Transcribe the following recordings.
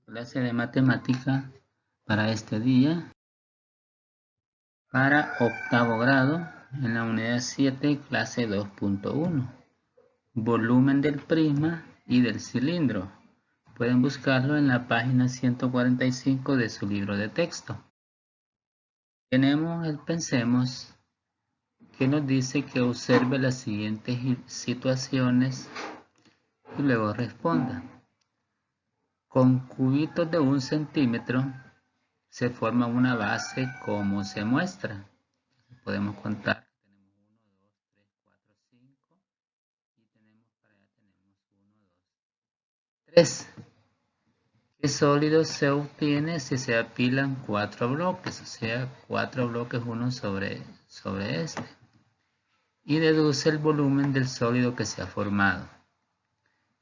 Clase de matemática para este día, para octavo grado, en la unidad 7, clase 2.1, volumen del prisma y del cilindro. Pueden buscarlo en la página 145 de su libro de texto. Tenemos el pensemos, que nos dice que observe las siguientes situaciones y luego responda. Con cubitos de 1 centímetro se forma una base como se muestra. Podemos contar. Tenemos 1, 2, 3, 4, 5 y tenemos para allá tenemos 1, 2, 3. ¿Qué sólido se obtiene si se apilan 4 bloques? O sea, 4 bloques uno sobre este. Y deduce el volumen del sólido que se ha formado.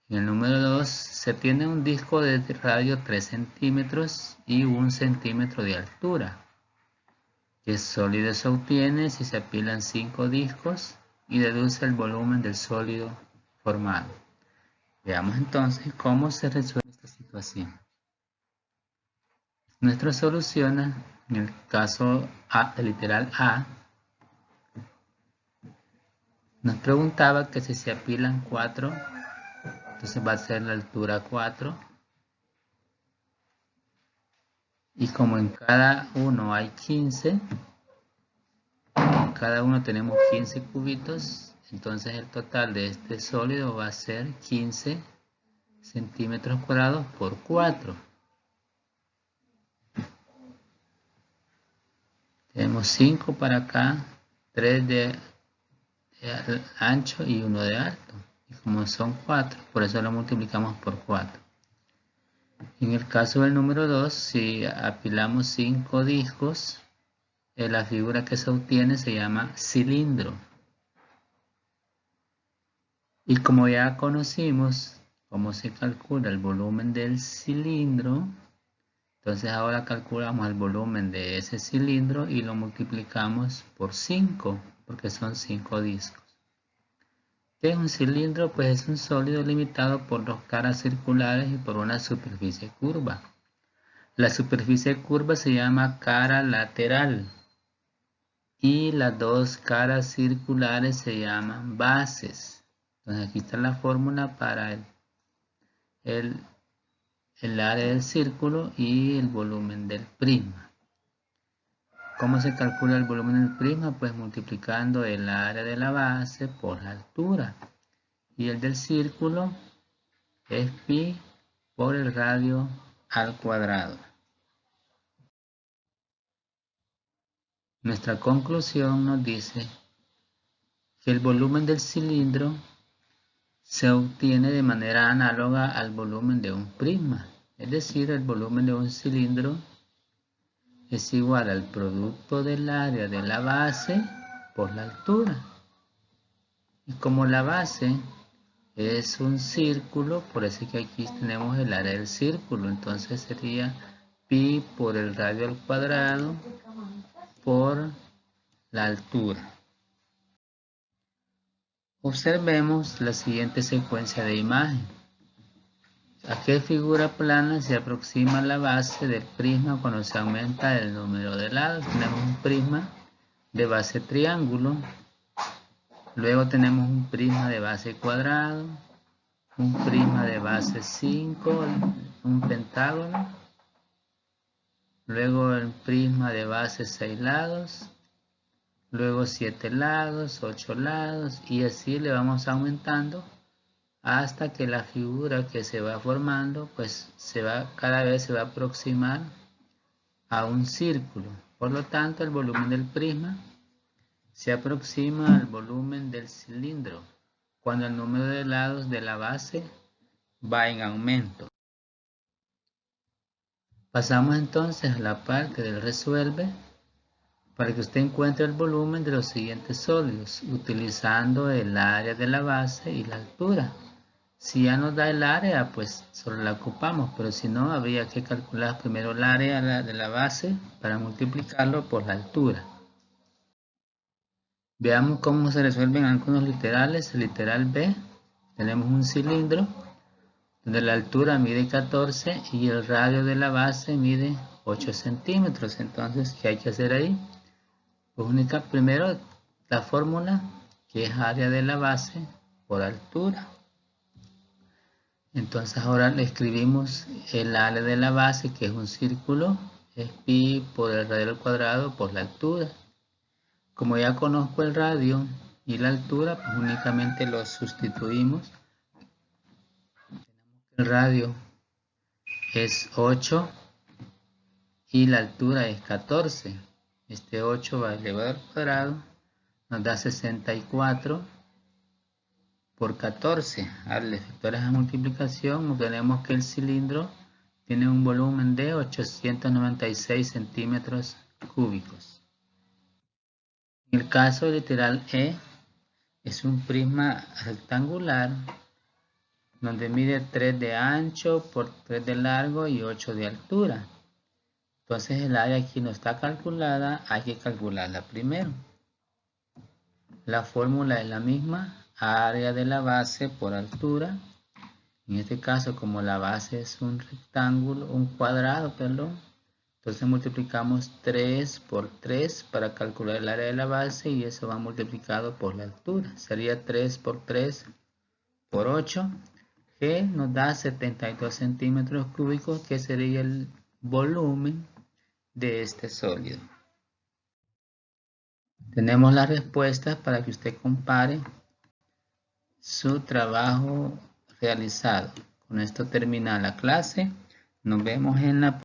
En el número 2 se tiene un disco de radio 3 centímetros y 1 centímetro de altura. ¿Qué sólido se obtiene si se apilan 5 discos y deduce el volumen del sólido formado? Veamos entonces cómo se resuelve esta situación. Nuestra solución, en el caso A, el literal A, nos preguntaba que si se apilan 4, entonces va a ser la altura 4. Y como en cada uno hay 15, en cada uno tenemos 15 cubitos, entonces el total de este sólido va a ser 15 centímetros cuadrados por 4. Tenemos 5 para acá, 3 de ancho y 1 de alto. Y como son 4, por eso lo multiplicamos por 4. En el caso del número 2, si apilamos 5 discos, la figura que se obtiene se llama cilindro. Y como ya conocimos cómo se calcula el volumen del cilindro, entonces ahora calculamos el volumen de ese cilindro y lo multiplicamos por 5, porque son 5 discos. ¿Qué es un cilindro? Pues es un sólido limitado por 2 caras circulares y por una superficie curva. La superficie curva se llama cara lateral y las 2 caras circulares se llaman bases. Entonces aquí está la fórmula para el área del círculo y el volumen del prisma. ¿Cómo se calcula el volumen del prisma? Pues multiplicando el área de la base por la altura. Y el del círculo es pi por el radio al cuadrado. Nuestra conclusión nos dice que el volumen del cilindro se obtiene de manera análoga al volumen de un prisma. Es decir, el volumen de un cilindro es igual al producto del área de la base por la altura. Y como la base es un círculo, por eso que aquí tenemos el área del círculo, entonces sería pi por el radio al cuadrado por la altura. Observemos la siguiente secuencia de imagen. ¿A qué figura plana se aproxima la base del prisma cuando se aumenta el número de lados? Tenemos un prisma de base triángulo, luego tenemos un prisma de base cuadrado, un prisma de base 5, un pentágono, luego el prisma de base 6 lados, luego 7 lados, 8 lados y así le vamos aumentando hasta que la figura que se va formando pues cada vez se va a aproximar a un círculo. Por lo tanto, el volumen del prisma se aproxima al volumen del cilindro cuando el número de lados de la base va en aumento. Pasamos entonces a la parte del resuelve para que usted encuentre el volumen de los siguientes sólidos utilizando el área de la base y la altura. Si ya nos da el área, pues solo la ocupamos, pero si no, habría que calcular primero el área de la base para multiplicarlo por la altura. Veamos cómo se resuelven algunos literales. El literal B, tenemos un cilindro, donde la altura mide 14 y el radio de la base mide 8 centímetros. Entonces, ¿qué hay que hacer ahí? Pues primero la fórmula, que es área de la base por altura. Entonces ahora le escribimos el área de la base, que es un círculo, es pi por el radio al cuadrado por la altura. Como ya conozco el radio y la altura, pues únicamente los sustituimos. El radio es 8 y la altura es 14. Este 8 va elevado al cuadrado, nos da 64 por 14. Al efectuar esa multiplicación, obtenemos que el cilindro tiene un volumen de 896 centímetros cúbicos. En el caso literal E, es un prisma rectangular donde mide 3 de ancho por 3 de largo y 8 de altura. Entonces el área aquí no está calculada, hay que calcularla primero. La fórmula es la misma, área de la base por altura. En este caso, como la base es un rectángulo, un cuadrado, perdón, entonces multiplicamos 3 por 3 para calcular el área de la base y eso va multiplicado por la altura. Sería 3 por 3 por 8, que nos da 72 centímetros cúbicos, que sería el volumen de este sólido. Tenemos las respuestas para que usted compare su trabajo realizado. Con esto termina la clase. Nos vemos en la